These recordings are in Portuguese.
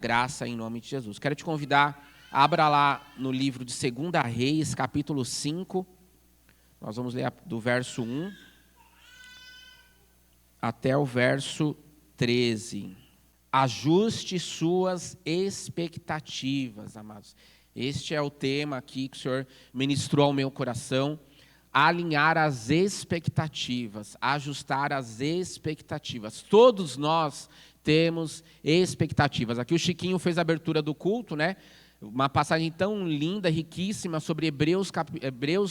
graça em nome de Jesus. Quero te convidar, abra lá no livro de 2 Reis, capítulo 5. Nós vamos ler do verso 1 até o verso 13. Ajuste suas expectativas, amados. Este é o tema aqui que o Senhor ministrou ao meu coração. Alinhar as expectativas, ajustar as expectativas. Todos nós temos expectativas. Aqui o Chiquinho fez a abertura do culto, né? Uma passagem tão linda, riquíssima sobre Hebreus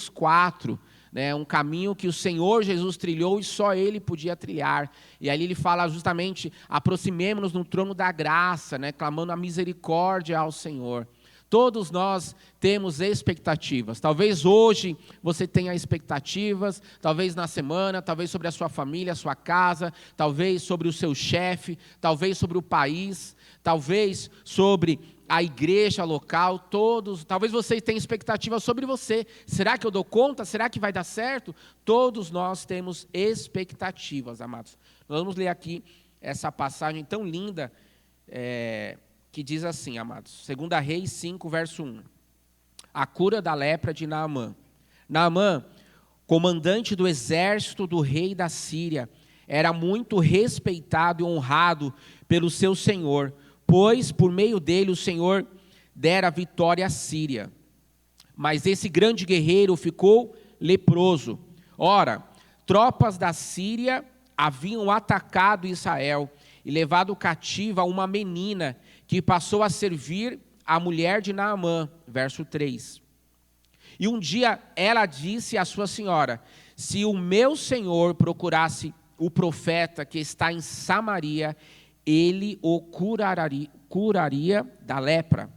4, né? Um caminho que o Senhor Jesus trilhou e só Ele podia trilhar. E ali ele fala justamente, aproximemo-nos no trono da graça, né? Clamando a misericórdia ao Senhor. Todos nós temos expectativas. Talvez hoje você tenha expectativas, talvez na semana, talvez sobre a sua família, a sua casa, talvez sobre o seu chefe, talvez sobre o país, talvez sobre a igreja local, talvez você tenha expectativas sobre você. Será que eu dou conta? Será que vai dar certo? Todos nós temos expectativas, amados. Nós vamos ler aqui essa passagem tão linda, que diz assim, amados, 2 Reis 5, verso 1. A cura da lepra de Naamã. Naamã, comandante do exército do rei da Síria, era muito respeitado e honrado pelo seu senhor, pois por meio dele o Senhor dera vitória à Síria. Mas esse grande guerreiro ficou leproso. Ora, tropas da Síria haviam atacado Israel e levado cativa uma menina que passou a servir a mulher de Naamã, verso 3. E um dia ela disse à sua senhora, se o meu senhor procurasse o profeta que está em Samaria, ele o curaria da lepra.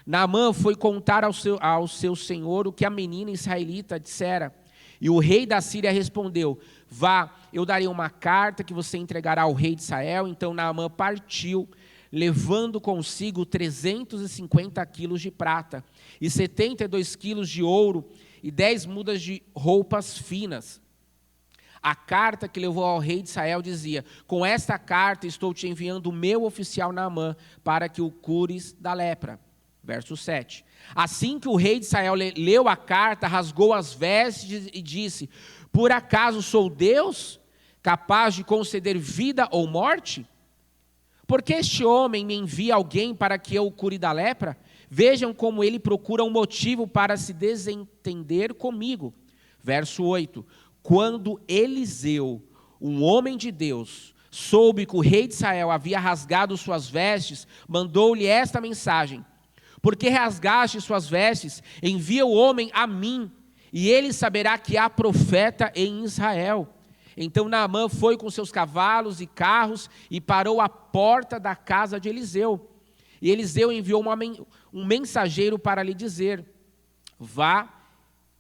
Naamã foi contar ao seu senhor o que a menina israelita dissera. E o rei da Síria respondeu, vá, eu darei uma carta que você entregará ao rei de Israel. Então Naamã partiu, levando consigo 350 quilos de prata, e 72 quilos de ouro, e 10 mudas de roupas finas. A carta que levou ao rei de Israel dizia, com esta carta estou te enviando o meu oficial Naamã, para que o cures da lepra. Verso 7. Assim que o rei de Israel leu a carta, rasgou as vestes e disse, por acaso sou Deus, capaz de conceder vida ou morte? Porque este homem me envia alguém para que eu o cure da lepra? Vejam como ele procura um motivo para se desentender comigo. Verso 8. Quando Eliseu, um homem de Deus, soube que o rei de Israel havia rasgado suas vestes, mandou-lhe esta mensagem. Porque rasgaste suas vestes, envia o homem a mim, e ele saberá que há profeta em Israel. Então Naamã foi com seus cavalos e carros e parou à porta da casa de Eliseu. E Eliseu enviou um mensageiro para lhe dizer, vá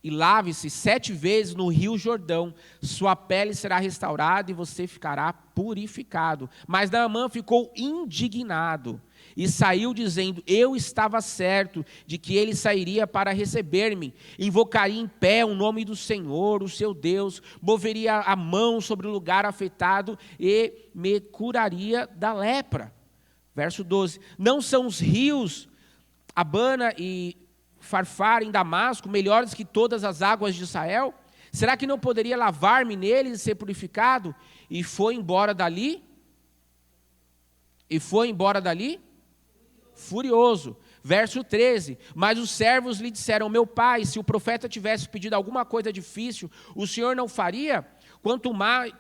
e lave-se 7 vezes no rio Jordão, sua pele será restaurada e você ficará purificado. Mas Naamã ficou indignado e saiu dizendo, eu estava certo de que ele sairia para receber-me, invocaria em pé o nome do Senhor, o seu Deus, moveria a mão sobre o lugar afetado e me curaria da lepra. Verso 12, não são os rios Abana e Farfar em Damasco melhores que todas as águas de Israel? Será que não poderia lavar-me neles e ser purificado? E foi embora dali? Furioso. Verso 13, mas os servos lhe disseram, meu pai, se o profeta tivesse pedido alguma coisa difícil, o senhor não faria?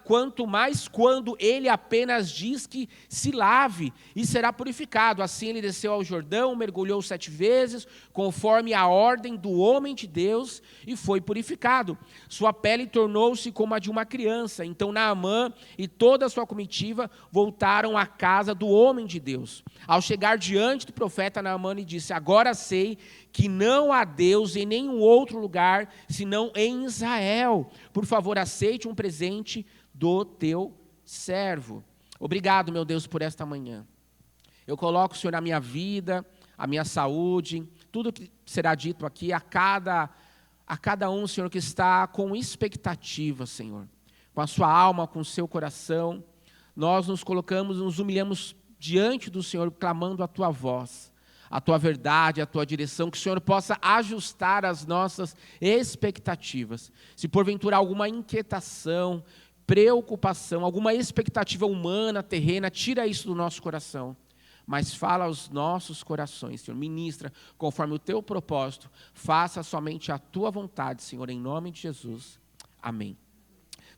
Quanto mais quando ele apenas diz que se lave e será purificado. Assim ele desceu ao Jordão, mergulhou 7 vezes, conforme a ordem do homem de Deus, e foi purificado. Sua pele tornou-se como a de uma criança. Então Naamã e toda a sua comitiva voltaram à casa do homem de Deus. Ao chegar diante do profeta, Naamã lhe disse, agora sei que não há Deus em nenhum outro lugar, senão em Israel. Por favor, aceite um presente do teu servo. Obrigado, meu Deus, por esta manhã. Eu coloco, Senhor, a minha vida, a minha saúde, tudo que será dito aqui, a cada um, Senhor, que está com expectativa, Senhor, com a sua alma, com o seu coração. Nós nos colocamos, nos humilhamos diante do Senhor, clamando a tua voz, a tua verdade, a tua direção, que o Senhor possa ajustar as nossas expectativas. Se porventura alguma inquietação, preocupação, alguma expectativa humana, terrena, tira isso do nosso coração. Mas fala aos nossos corações, Senhor, ministra conforme o teu propósito, faça somente a tua vontade, Senhor, em nome de Jesus. Amém.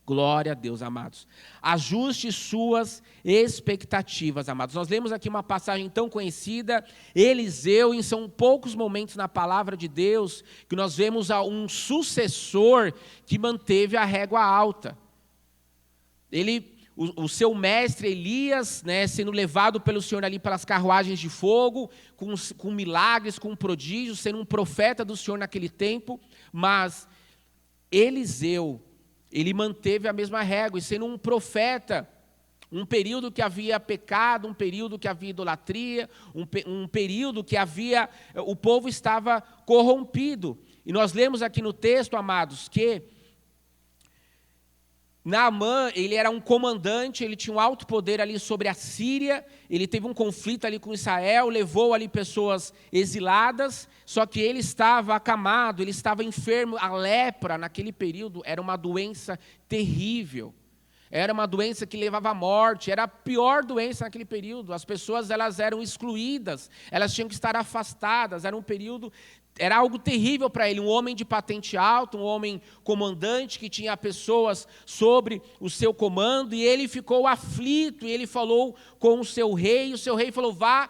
Glória a Deus, amados. Ajuste suas expectativas, amados. Nós lemos aqui uma passagem tão conhecida, Eliseu, e são poucos momentos na palavra de Deus que nós vemos um sucessor que manteve a régua alta. O seu mestre Elias, né, sendo levado pelo Senhor ali pelas carruagens de fogo, com milagres, com prodígios, sendo um profeta do Senhor naquele tempo, mas Eliseu, ele manteve a mesma régua, e sendo um profeta, um período que havia pecado, um período que havia idolatria, um período que o povo estava corrompido. E nós lemos aqui no texto, amados, que Naamã, ele era um comandante, ele tinha um alto poder ali sobre a Síria, ele teve um conflito ali com Israel, levou ali pessoas exiladas, só que ele estava acamado, ele estava enfermo, a lepra naquele período era uma doença terrível, era uma doença que levava à morte, era a pior doença naquele período, as pessoas elas eram excluídas, elas tinham que estar afastadas, era algo terrível para ele, um homem de patente alta, um homem comandante que tinha pessoas sobre o seu comando, e ele ficou aflito, e ele falou com o seu rei, e o seu rei falou, vá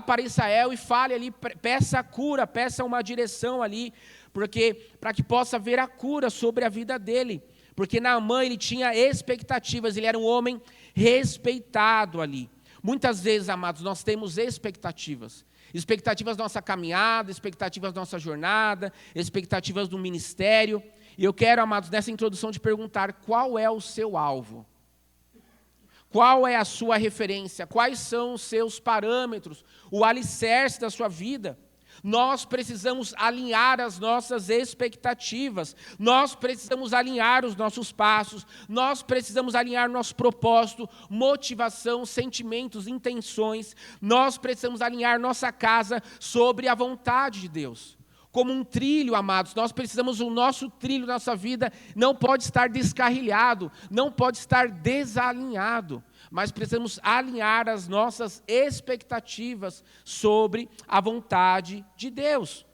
para Israel e fale ali, peça a cura, peça uma direção ali, para que possa haver a cura sobre a vida dele, porque Naamã ele tinha expectativas, ele era um homem respeitado ali. Muitas vezes, amados, nós temos expectativas da nossa caminhada, expectativas da nossa jornada, expectativas do ministério. E eu quero, amados, nessa introdução te perguntar, qual é o seu alvo? Qual é a sua referência? Quais são os seus parâmetros? O alicerce da sua vida? Nós precisamos alinhar as nossas expectativas, nós precisamos alinhar os nossos passos, nós precisamos alinhar nosso propósito, motivação, sentimentos, intenções, nós precisamos alinhar nossa casa sobre a vontade de Deus. Como um trilho, amados, nós precisamos, o nosso trilho, nossa vida, não pode estar descarrilhado, não pode estar desalinhado, mas precisamos alinhar as nossas expectativas sobre a vontade de Deus.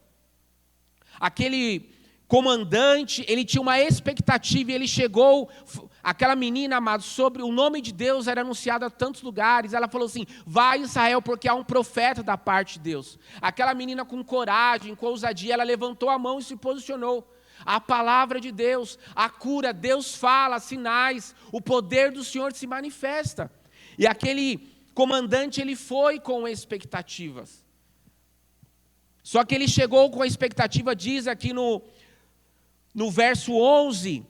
Aquele comandante, ele tinha uma expectativa e ele chegou, aquela menina, amados, sobre o nome de Deus era anunciado a tantos lugares, ela falou assim, vai Israel porque há um profeta da parte de Deus. Aquela menina com coragem, com ousadia, ela levantou a mão e se posicionou. A palavra de Deus, a cura, Deus fala, sinais, o poder do Senhor se manifesta. E aquele comandante, ele foi com expectativas. Só que ele chegou com a expectativa, diz aqui no verso 11,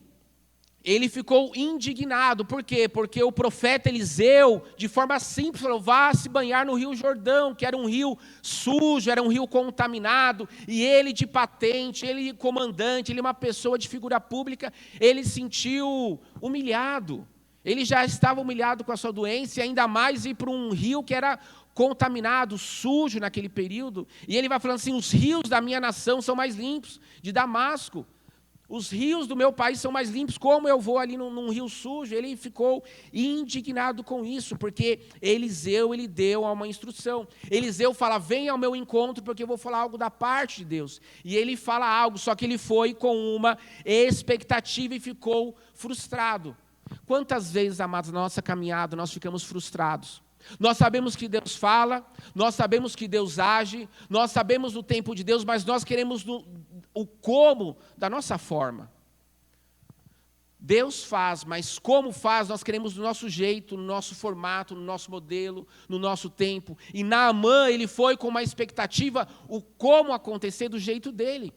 ele ficou indignado. Por quê? Porque o profeta Eliseu, de forma simples, falou, vá se banhar no rio Jordão, que era um rio sujo, era um rio contaminado, e ele de patente, ele comandante, ele uma pessoa de figura pública, ele se sentiu humilhado. Ele já estava humilhado com a sua doença, e ainda mais ir para um rio que era contaminado, sujo naquele período. E ele vai falando assim, os rios da minha nação são mais limpos, de Damasco. Os rios do meu país são mais limpos, como eu vou ali num rio sujo? Ele ficou indignado com isso, porque Eliseu, ele deu uma instrução. Eliseu fala, venha ao meu encontro, porque eu vou falar algo da parte de Deus. E ele fala algo, só que ele foi com uma expectativa e ficou frustrado. Quantas vezes, amados, na nossa caminhada, nós ficamos frustrados? Nós sabemos que Deus fala, nós sabemos que Deus age, nós sabemos do tempo de Deus, mas nós queremos o como da nossa forma. Deus faz, mas como faz, nós queremos do nosso jeito, no nosso formato, no nosso modelo, no nosso tempo. E Naamã, ele foi com uma expectativa, o como acontecer do jeito dele.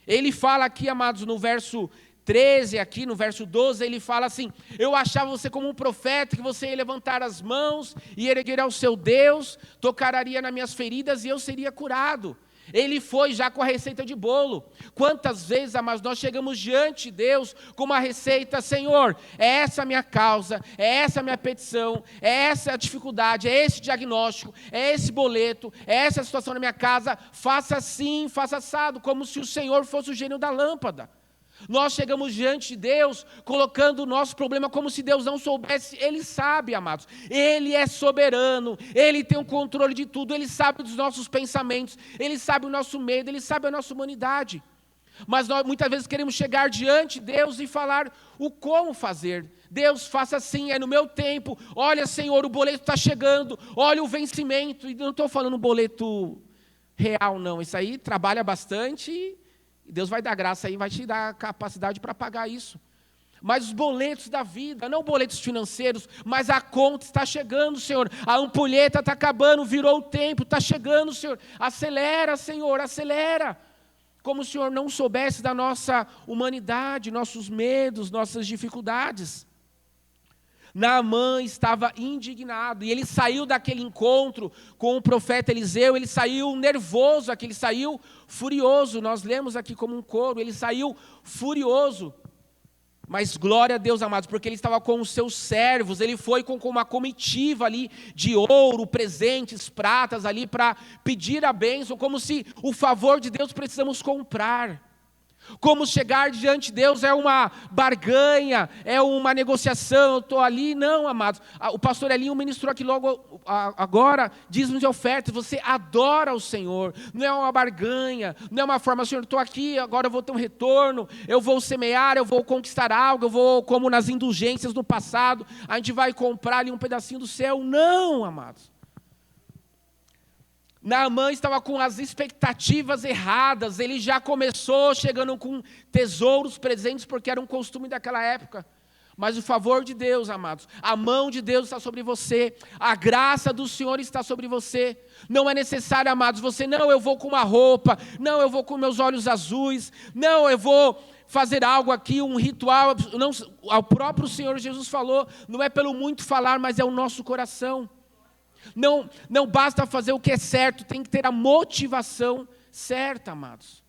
Ele fala aqui, amados, no verso 13, aqui no verso 12, ele fala assim, eu achava você como um profeta, que você ia levantar as mãos, e erguer ao seu Deus, tocaria nas minhas feridas e eu seria curado. Ele foi já com a receita de bolo. Quantas vezes, amados, nós chegamos diante de Deus com uma receita: Senhor, é essa a minha causa, é essa a minha petição, é essa a dificuldade, é esse diagnóstico, é esse boleto, é essa a situação na minha casa, faça assim, faça assado, como se o Senhor fosse o gênio da lâmpada. Nós chegamos diante de Deus colocando o nosso problema como se Deus não soubesse. Ele sabe, amados. Ele é soberano. Ele tem o controle de tudo. Ele sabe dos nossos pensamentos. Ele sabe o nosso medo. Ele sabe a nossa humanidade. Mas nós muitas vezes queremos chegar diante de Deus e falar o como fazer. Deus, faça assim, é no meu tempo. Olha, Senhor, o boleto está chegando. Olha o vencimento. E não estou falando boleto real, não. Isso aí trabalha bastante e Deus vai dar graça aí, vai te dar capacidade para pagar isso. Mas os boletos da vida, não boletos financeiros, mas a conta está chegando, Senhor. A ampulheta está acabando, virou o tempo, está chegando, Senhor. Acelera, Senhor, acelera. Como o Senhor não soubesse da nossa humanidade, nossos medos, nossas dificuldades. Naamã estava indignado, e ele saiu daquele encontro com o profeta Eliseu, ele saiu nervoso, ele saiu furioso, nós lemos aqui como um coro, ele saiu furioso, mas glória a Deus, amados, porque ele estava com os seus servos, ele foi com uma comitiva ali, de ouro, presentes, pratas ali, para pedir a bênção, como se o favor de Deus precisamos comprar. Como chegar diante de Deus é uma barganha, é uma negociação, eu estou ali. Não, amados. O pastor Elinho ministrou aqui logo agora, dízimos de ofertas. Você adora o Senhor, não é uma barganha, não é uma forma: Senhor, estou aqui, agora eu vou ter um retorno, eu vou semear, eu vou conquistar algo, eu vou, como nas indulgências do passado, a gente vai comprar ali um pedacinho do céu. Não, amados. Naamã estava com as expectativas erradas, ele já começou chegando com tesouros presentes, porque era um costume daquela época. Mas o favor de Deus, amados, a mão de Deus está sobre você, a graça do Senhor está sobre você. Não é necessário, amados, você: não, eu vou com uma roupa, não, eu vou com meus olhos azuis, não, eu vou fazer algo aqui, um ritual. Não, o próprio Senhor Jesus falou: não é pelo muito falar, mas é o nosso coração. Não basta fazer o que é certo, tem que ter a motivação certa, amados.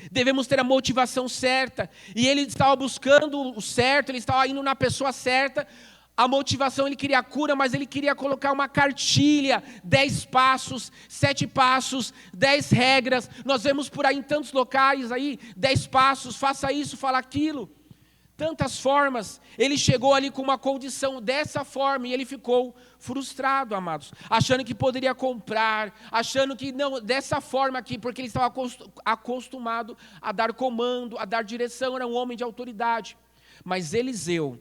Devemos ter a motivação certa. E ele estava buscando o certo, ele estava indo na pessoa certa. A motivação, ele queria a cura, mas ele queria colocar uma cartilha, 10 passos, 7 passos, 10 regras. Nós vemos por aí em tantos locais, aí, 10 passos, faça isso, fala aquilo. Tantas formas, ele chegou ali com uma condição dessa forma e ele ficou frustrado, amados, achando que poderia comprar, achando que não, dessa forma aqui, porque ele estava acostumado a dar comando, a dar direção, era um homem de autoridade. Mas Eliseu,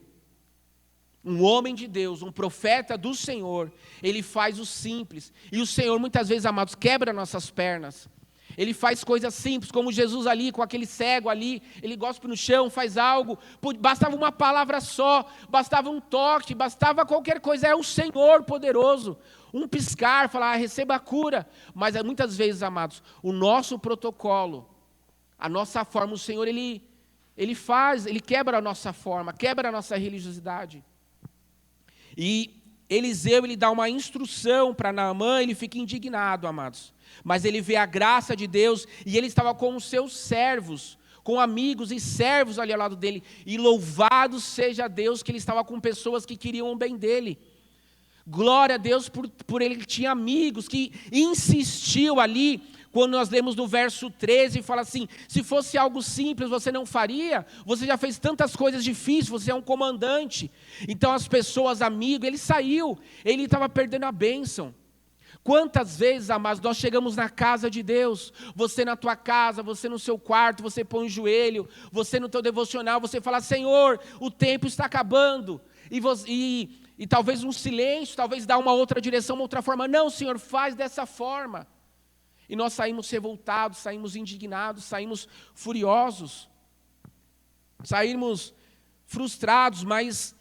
um homem de Deus, um profeta do Senhor, ele faz o simples, e o Senhor muitas vezes, amados, quebra nossas pernas. Ele faz coisas simples, como Jesus ali, com aquele cego ali, ele gospe no chão, faz algo, bastava uma palavra só, bastava um toque, bastava qualquer coisa, é o Senhor poderoso, um piscar, falar: receba a cura. Mas muitas vezes, amados, o nosso protocolo, a nossa forma, o Senhor, ele quebra a nossa forma, quebra a nossa religiosidade. E Eliseu, ele dá uma instrução para Naamã, ele fica indignado, amados. Mas ele vê a graça de Deus, e ele estava com os seus servos, com amigos e servos ali ao lado dele. E louvado seja Deus que ele estava com pessoas que queriam o bem dele. Glória a Deus por ele que tinha amigos, que insistiu ali. Quando nós lemos no verso 13, fala assim: se fosse algo simples, você não faria? Você já fez tantas coisas difíceis, você é um comandante. Então as pessoas, amigo, ele saiu, ele estava perdendo a bênção. Quantas vezes, amados, nós chegamos na casa de Deus, você na tua casa, você no seu quarto, você põe o joelho, você no teu devocional, você fala: Senhor, o tempo está acabando, e talvez um silêncio, talvez dar uma outra direção, uma outra forma. Não, Senhor, faz dessa forma. E nós saímos revoltados, saímos indignados, saímos furiosos, saímos frustrados, mas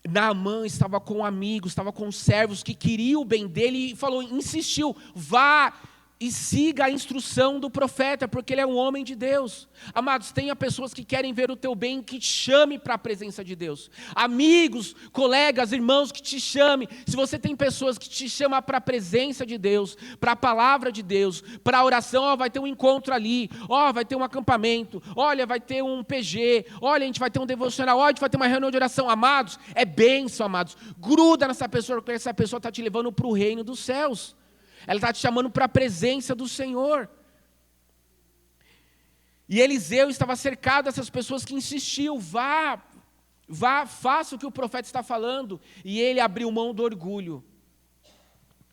Naamã estava com amigos, estava com servos que queriam o bem dele e falou, insistiu: vá, e siga a instrução do profeta, porque ele é um homem de Deus. Amados, tenha pessoas que querem ver o teu bem, que te chame para a presença de Deus. Amigos, colegas, irmãos, que te chame. Se você tem pessoas que te chamam para a presença de Deus, para a palavra de Deus, para a oração, vai ter um encontro ali, vai ter um acampamento, olha, vai ter um PG, olha, a gente vai ter um devocional, olha, a gente vai ter uma reunião de oração. Amados, é bênção, amados. Gruda nessa pessoa, porque essa pessoa está te levando para o reino dos céus. Ela está te chamando para a presença do Senhor. E Eliseu estava cercado dessas pessoas que insistiam, vá, faça o que o profeta está falando. E ele abriu mão do orgulho.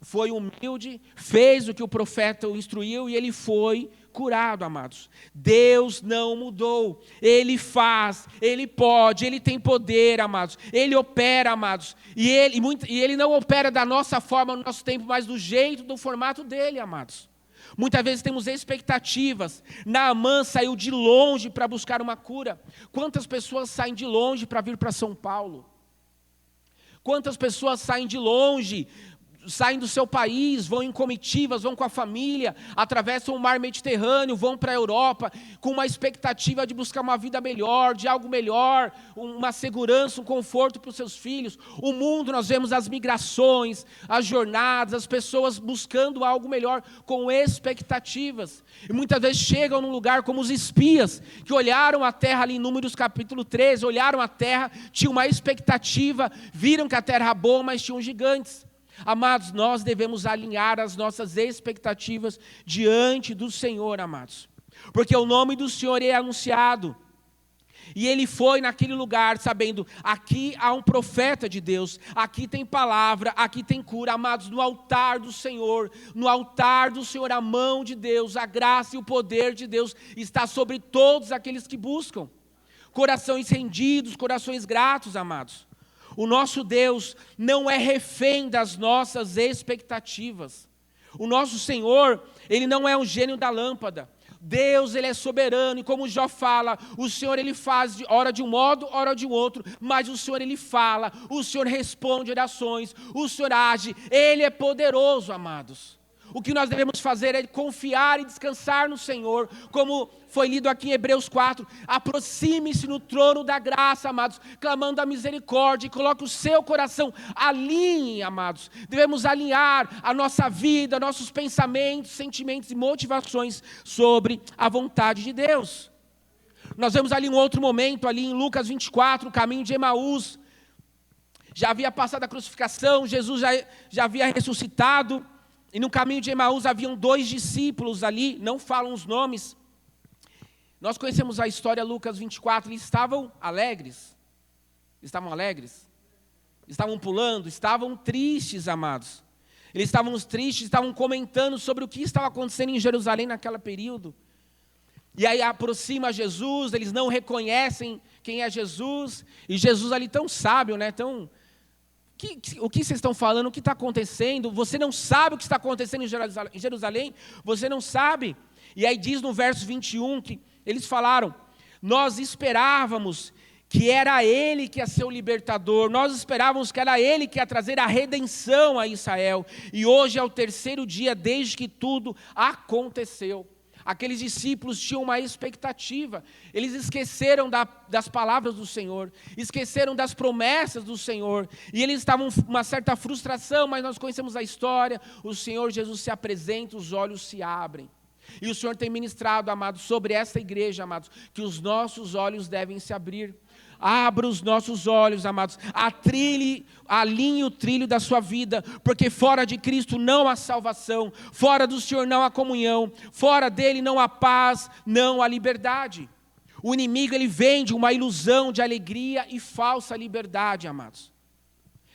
Foi humilde, fez o que o profeta o instruiu e ele foi curado, amados. Deus não mudou. Ele faz, Ele pode, Ele tem poder, amados. Ele opera, amados. E Ele não opera da nossa forma, no nosso tempo, mas do jeito, do formato dEle, amados. Muitas vezes temos expectativas. Naamã saiu de longe para buscar uma cura. Quantas pessoas saem de longe para vir para São Paulo? Quantas pessoas saem de longe, saem do seu país, vão em comitivas, vão com a família, atravessam o mar Mediterrâneo, vão para a Europa, com uma expectativa de buscar uma vida melhor, de algo melhor, uma segurança, um conforto para os seus filhos. O mundo, nós vemos as migrações, as jornadas, as pessoas buscando algo melhor, com expectativas. E muitas vezes chegam num lugar como os espias, que olharam a terra ali em Números capítulo 13, olharam a terra, tinham uma expectativa, viram que a terra era boa, mas tinham gigantes. Amados, nós devemos alinhar as nossas expectativas diante do Senhor, amados. Porque o nome do Senhor é anunciado. E ele foi naquele lugar sabendo, aqui há um profeta de Deus, aqui tem palavra, aqui tem cura. Amados, no altar do Senhor, a mão de Deus, a graça e o poder de Deus está sobre todos aqueles que buscam. Corações rendidos, corações gratos, amados. O nosso Deus não é refém das nossas expectativas. O nosso Senhor, Ele não é um gênio da lâmpada. Deus, Ele é soberano, e como Jó fala, o Senhor, Ele faz hora de um modo, hora de um outro, mas o Senhor, Ele fala, o Senhor responde orações, o Senhor age, Ele é poderoso, amados. O que nós devemos fazer é confiar e descansar no Senhor, como foi lido aqui em Hebreus 4, aproxime-se no trono da graça, amados, clamando a misericórdia, e coloque o seu coração, alinhe, amados, devemos alinhar a nossa vida, nossos pensamentos, sentimentos e motivações sobre a vontade de Deus. Nós vemos ali um outro momento, ali em Lucas 24, o caminho de Emaús, já havia passado a crucificação, Jesus já havia ressuscitado, e no caminho de Emaús haviam 2 discípulos ali, não falam os nomes. Nós conhecemos a história, Lucas 24, eles estavam alegres. Estavam pulando, estavam tristes, amados. Eles estavam tristes, estavam comentando sobre o que estava acontecendo em Jerusalém naquele período. E aí aproxima Jesus, eles não reconhecem quem é Jesus, e Jesus ali tão sábio, né, o que vocês estão falando, o que está acontecendo? Você não sabe o que está acontecendo em Jerusalém? Você não sabe? E aí diz no verso 21 que eles falaram, nós esperávamos que era Ele que ia ser o libertador, nós esperávamos que era Ele que ia trazer a redenção a Israel, e hoje é o 3º dia desde que tudo aconteceu. Aqueles discípulos tinham uma expectativa, eles esqueceram das palavras do Senhor, esqueceram das promessas do Senhor, e eles estavam com uma certa frustração, mas nós conhecemos a história, o Senhor Jesus se apresenta, os olhos se abrem, e o Senhor tem ministrado, amados, sobre essa igreja, amados, que os nossos olhos devem se abrir. Abra os nossos olhos, amados, alinhe o trilho da sua vida, porque fora de Cristo não há salvação, fora do Senhor não há comunhão, fora dele não há paz, não há liberdade. O inimigo, ele vende uma ilusão de alegria e falsa liberdade, amados.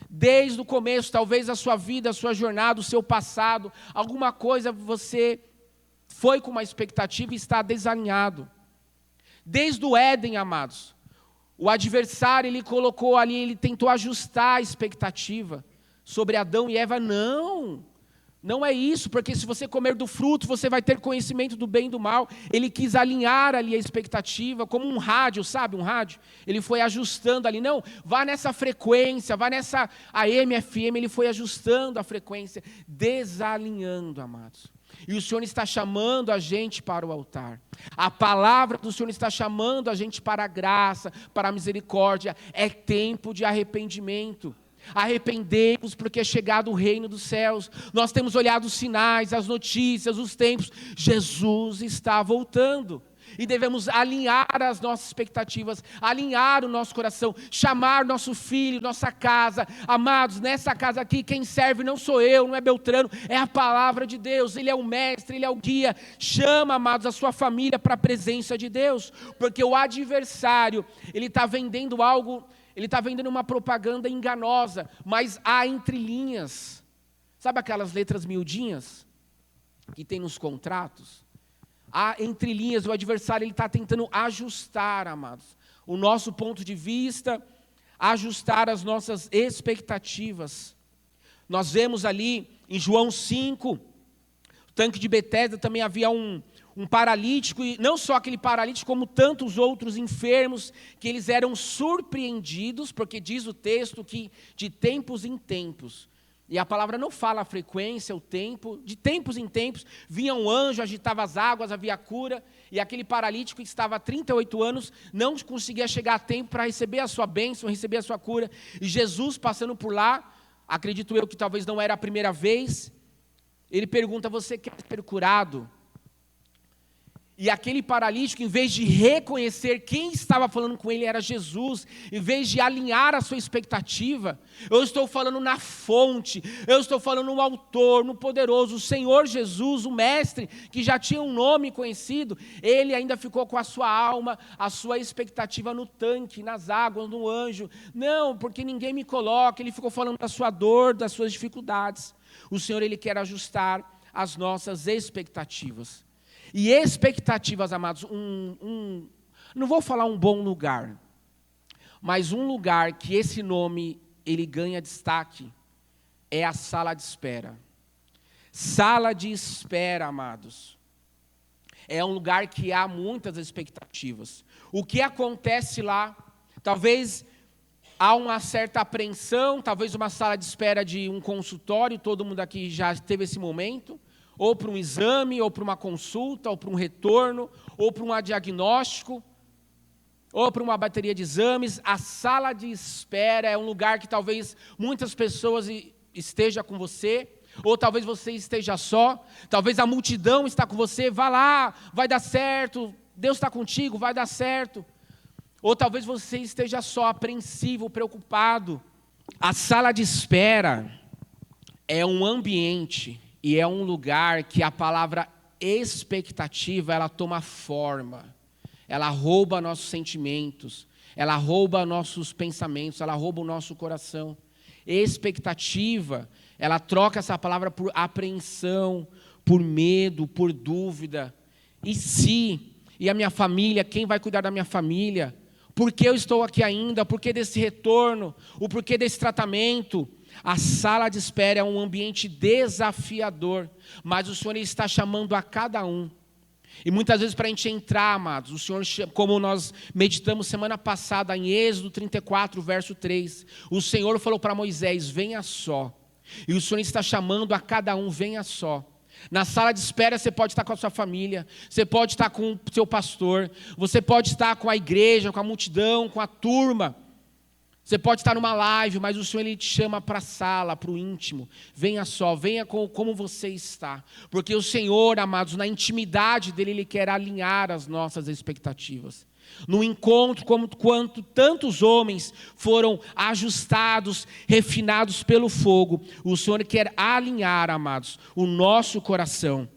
Desde o começo, talvez a sua vida, a sua jornada, o seu passado, alguma coisa você foi com uma expectativa e está desalinhado. Desde o Éden, amados, o adversário, ele colocou ali, ele tentou ajustar a expectativa sobre Adão e Eva. Não, Não é isso, porque se você comer do fruto, você vai ter conhecimento do bem e do mal. Ele quis alinhar ali a expectativa, como um rádio, sabe, um rádio? Ele foi ajustando ali, não, vá nessa frequência, vá nessa AM, FM, ele foi ajustando a frequência, desalinhando, amados. E o Senhor está chamando a gente para o altar. A palavra do Senhor está chamando a gente para a graça, para a misericórdia. É tempo de arrependimento. Arrependei-vos, porque é chegado o reino dos céus. Nós temos olhado os sinais, as notícias, os tempos. Jesus está voltando. E devemos alinhar as nossas expectativas, alinhar o nosso coração, chamar nosso filho, nossa casa. Amados, nessa casa aqui, quem serve não sou eu, não é Beltrano, é a palavra de Deus. Ele é o mestre, ele é o guia. Chama, amados, a sua família para a presença de Deus, porque o adversário, ele está vendendo algo, ele está vendendo uma propaganda enganosa, mas há entrelinhas. Sabe aquelas letras miudinhas que tem nos contratos? Há entrelinhas, o adversário está tentando ajustar, amados, o nosso ponto de vista, ajustar as nossas expectativas. Nós vemos ali em João 5, o tanque de Betesda também havia um paralítico, e não só aquele paralítico, como tantos outros enfermos, que eles eram surpreendidos, porque diz o texto que de tempos em tempos, e a palavra não fala a frequência, o tempo, de tempos em tempos, vinha um anjo, agitava as águas, havia cura, e aquele paralítico que estava há 38 anos, não conseguia chegar a tempo para receber a sua bênção, receber a sua cura, e Jesus passando por lá, acredito eu que talvez não era a primeira vez, ele pergunta, você quer ser curado? E aquele paralítico, em vez de reconhecer quem estava falando com ele era Jesus, em vez de alinhar a sua expectativa, eu estou falando na fonte, eu estou falando no autor, no poderoso, o Senhor Jesus, o mestre, que já tinha um nome conhecido, ele ainda ficou com a sua alma, a sua expectativa no tanque, nas águas, no anjo. Não, porque ninguém me coloca, ele ficou falando da sua dor, das suas dificuldades. O Senhor, ele quer ajustar as nossas expectativas. E expectativas, amados, não vou falar um bom lugar, mas um lugar que esse nome, ele ganha destaque, é a sala de espera. Sala de espera, amados, é um lugar que há muitas expectativas. O que acontece lá, talvez há uma certa apreensão, talvez uma sala de espera de um consultório, todo mundo aqui já teve esse momento, ou para um exame, ou para uma consulta, ou para um retorno, ou para um diagnóstico, ou para uma bateria de exames. A sala de espera é um lugar que talvez muitas pessoas estejam com você, ou talvez você esteja só, talvez a multidão está com você, vá lá, vai dar certo, Deus está contigo, vai dar certo. Ou talvez você esteja só, apreensivo, preocupado. A sala de espera é um ambiente e é um lugar que a palavra expectativa, ela toma forma. Ela rouba nossos sentimentos, ela rouba nossos pensamentos, ela rouba o nosso coração. Expectativa, ela troca essa palavra por apreensão, por medo, por dúvida. E se? E a minha família? Quem vai cuidar da minha família? Por que eu estou aqui ainda? Por que desse retorno? O porquê desse tratamento? A sala de espera é um ambiente desafiador, mas o Senhor está chamando a cada um. E muitas vezes para a gente entrar, amados, o Senhor, como nós meditamos semana passada em Êxodo 34, verso 3, o Senhor falou para Moisés, venha só. E o Senhor está chamando a cada um, venha só. Na sala de espera você pode estar com a sua família, você pode estar com o seu pastor, você pode estar com a igreja, com a multidão, com a turma. Você pode estar numa live, mas o Senhor, ele te chama para a sala, para o íntimo. Venha só, venha como você está. Porque o Senhor, amados, na intimidade dEle, Ele quer alinhar as nossas expectativas. No encontro, quanto tantos homens foram ajustados, refinados pelo fogo, o Senhor quer alinhar, amados, o nosso coração.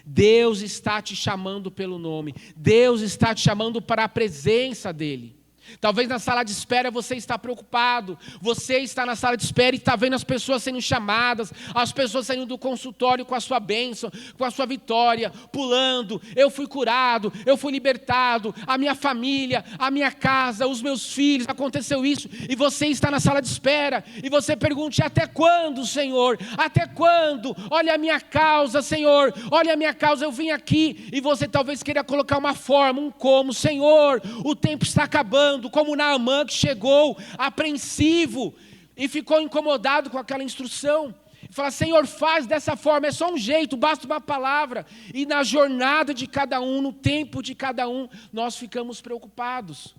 Deus está te chamando pelo nome. Deus está te chamando para a presença dEle. Talvez na sala de espera você está preocupado, você está na sala de espera e está vendo as pessoas sendo chamadas, as pessoas saindo do consultório com a sua bênção, com a sua vitória, pulando, eu fui curado, eu fui libertado, a minha família, a minha casa, os meus filhos, aconteceu isso, e você está na sala de espera, e você pergunta, até quando, Senhor? Até quando? Olha a minha causa, Senhor, olha a minha causa, eu vim aqui, e você talvez queira colocar uma forma, um como, Senhor, o tempo está acabando, como Naamã que chegou apreensivo e ficou incomodado com aquela instrução. E fala, Senhor, faz dessa forma, é só um jeito, basta uma palavra. E na jornada de cada um, no tempo de cada um, nós ficamos preocupados.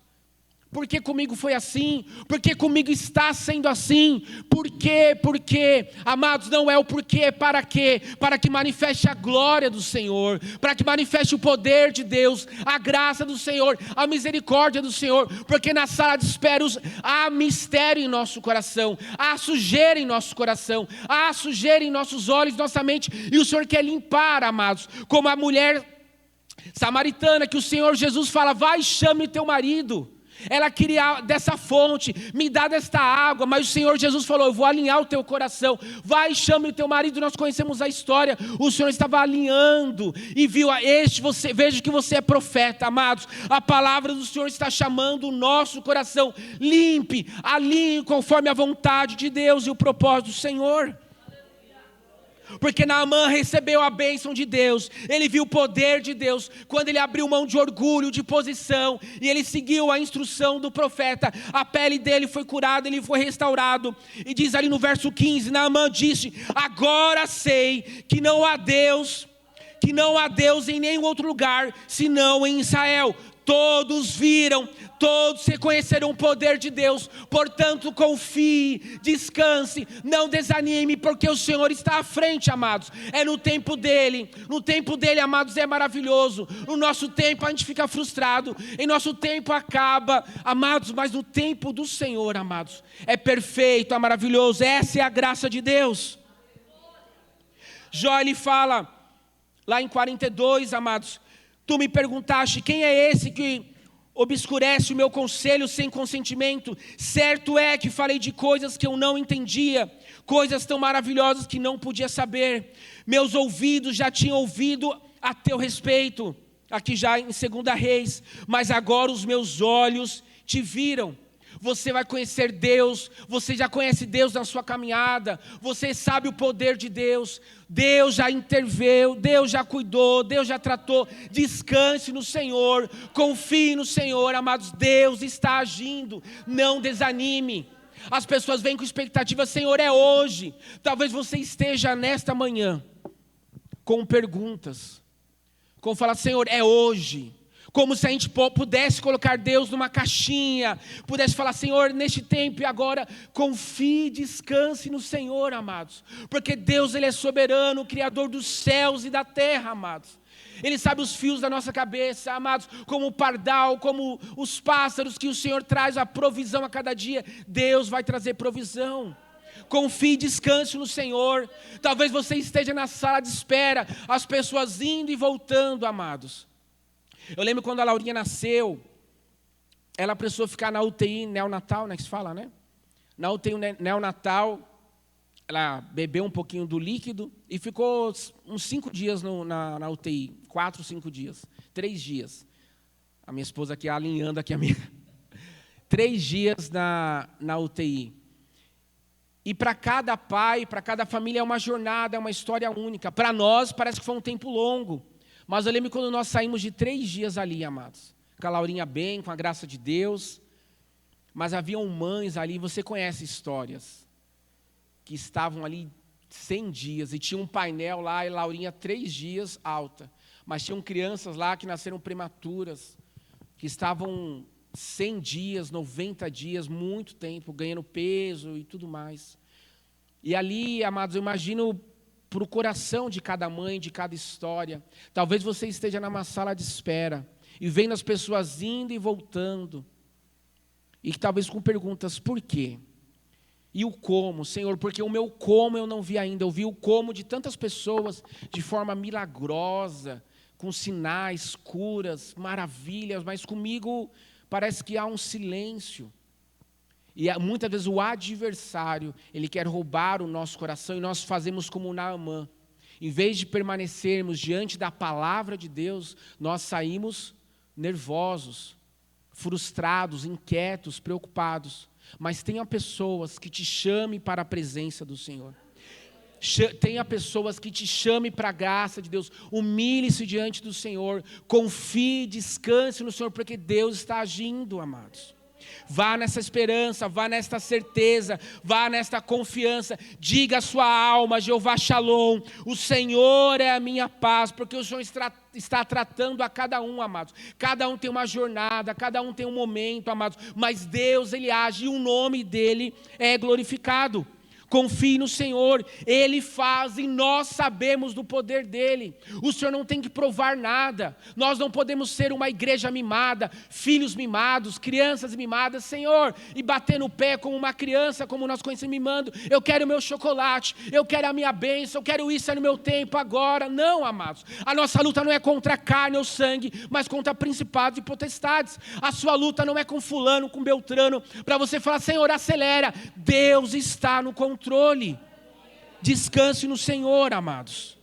Por que comigo foi assim? Por que comigo está sendo assim? Por quê? Porque, amados, não é o porquê, é para quê? Para que manifeste a glória do Senhor, para que manifeste o poder de Deus, a graça do Senhor, a misericórdia do Senhor, porque na sala de espera há mistério em nosso coração, há sujeira em nosso coração, há sujeira em nossos olhos, nossa mente, e o Senhor quer limpar, amados, como a mulher samaritana, que o Senhor Jesus fala, vai e chame teu marido. Ela queria dessa fonte, me dá desta água, mas o Senhor Jesus falou, eu vou alinhar o teu coração, vai e chame o teu marido. Nós conhecemos a história, o Senhor estava alinhando, e viu, veja que você é profeta, amados, a palavra do Senhor está chamando o nosso coração, limpe, alinhe conforme a vontade de Deus e o propósito do Senhor. Porque Naamã recebeu a bênção de Deus, ele viu o poder de Deus, quando ele abriu mão de orgulho, de posição, e ele seguiu a instrução do profeta, a pele dele foi curada, ele foi restaurado, e diz ali no verso 15, Naamã disse, agora sei que não há Deus em nenhum outro lugar, senão em Israel. Todos viram, todos reconheceram o poder de Deus, portanto confie, descanse, não desanime, porque o Senhor está à frente, amados, é no tempo dele, amados, é maravilhoso, no nosso tempo a gente fica frustrado, em nosso tempo acaba, amados, mas no tempo do Senhor, amados, é perfeito, é maravilhoso, essa é a graça de Deus. Jó, ele fala, lá em 42, amados, tu me perguntaste, quem é esse que obscurece o meu conselho sem consentimento? Certo é que falei de coisas que eu não entendia, coisas tão maravilhosas que não podia saber. Meus ouvidos já tinham ouvido a teu respeito, aqui já em 2 Reis, mas agora os meus olhos te viram. Você vai conhecer Deus, você já conhece Deus na sua caminhada, você sabe o poder de Deus, Deus já interveio, Deus já cuidou, Deus já tratou, descanse no Senhor, confie no Senhor, amados, Deus está agindo, não desanime. As pessoas vêm com expectativa, Senhor, é hoje, talvez você esteja nesta manhã, com perguntas, com falar, Senhor, é hoje. Como se a gente pudesse colocar Deus numa caixinha, pudesse falar, Senhor, neste tempo e agora, confie, descanse no Senhor, amados. Porque Deus, Ele é soberano, Criador dos céus e da terra, amados. Ele sabe os fios da nossa cabeça, amados, como o pardal, como os pássaros que o Senhor traz a provisão a cada dia. Deus vai trazer provisão. Confie, descanse no Senhor. Talvez você esteja na sala de espera, as pessoas indo e voltando, amados. Eu lembro quando a Laurinha nasceu, ela precisou ficar na UTI neonatal, né, que se fala, né? Na UTI neonatal, ela bebeu um pouquinho do líquido e ficou uns 5 dias na UTI, 4, 5 dias, 3 dias. A minha esposa aqui alinhando aqui a minha. 3 dias na UTI. E para cada pai, para cada família é uma jornada, é uma história única. Para nós parece que foi um tempo longo. Mas eu lembro quando nós saímos de 3 dias ali, amados. Com a Laurinha bem, com a graça de Deus. Mas haviam mães ali, você conhece histórias, que estavam ali 100 dias. E tinha um painel lá, e Laurinha 3 dias alta. Mas tinham crianças lá que nasceram prematuras, que estavam 100 dias, 90 dias, muito tempo, ganhando peso e tudo mais. E ali, amados, eu imagino para o coração de cada mãe, de cada história. Talvez você esteja numa sala de espera e vendo as pessoas indo e voltando. E talvez com perguntas, por quê? E o como, Senhor, porque o meu como eu não vi ainda. Eu vi o como de tantas pessoas de forma milagrosa, com sinais, curas, maravilhas, mas comigo parece que há um silêncio. E muitas vezes o adversário, ele quer roubar o nosso coração, e nós fazemos como Naamã. Em vez de permanecermos diante da palavra de Deus, nós saímos nervosos, frustrados, inquietos, preocupados. Mas tenha pessoas que te chamem para a presença do Senhor. Tenha pessoas que te chamem para a graça de Deus. Humilhe-se diante do Senhor. Confie, descanse no Senhor, porque Deus está agindo, amados. Vá nessa esperança, vá nesta certeza, vá nesta confiança. Diga à sua alma: Jeová Shalom, o Senhor é a minha paz, porque o Senhor está tratando a cada um, amados. Cada um tem uma jornada, cada um tem um momento, amados, mas Deus, Ele age e o nome dEle é glorificado. Confie no Senhor, Ele faz e nós sabemos do poder dEle. O Senhor não tem que provar nada. Nós não podemos ser uma igreja mimada, filhos mimados, crianças mimadas, Senhor, e bater no pé como uma criança, como nós conhecemos mimando. Eu quero o meu chocolate, eu quero a minha bênção, eu quero isso no meu tempo agora. Não, amados. A nossa luta não é contra a carne ou sangue, mas contra principados e potestades. A sua luta não é com fulano, com beltrano, para você falar: Senhor, acelera. Deus está no controle. Descanse no Senhor, amados.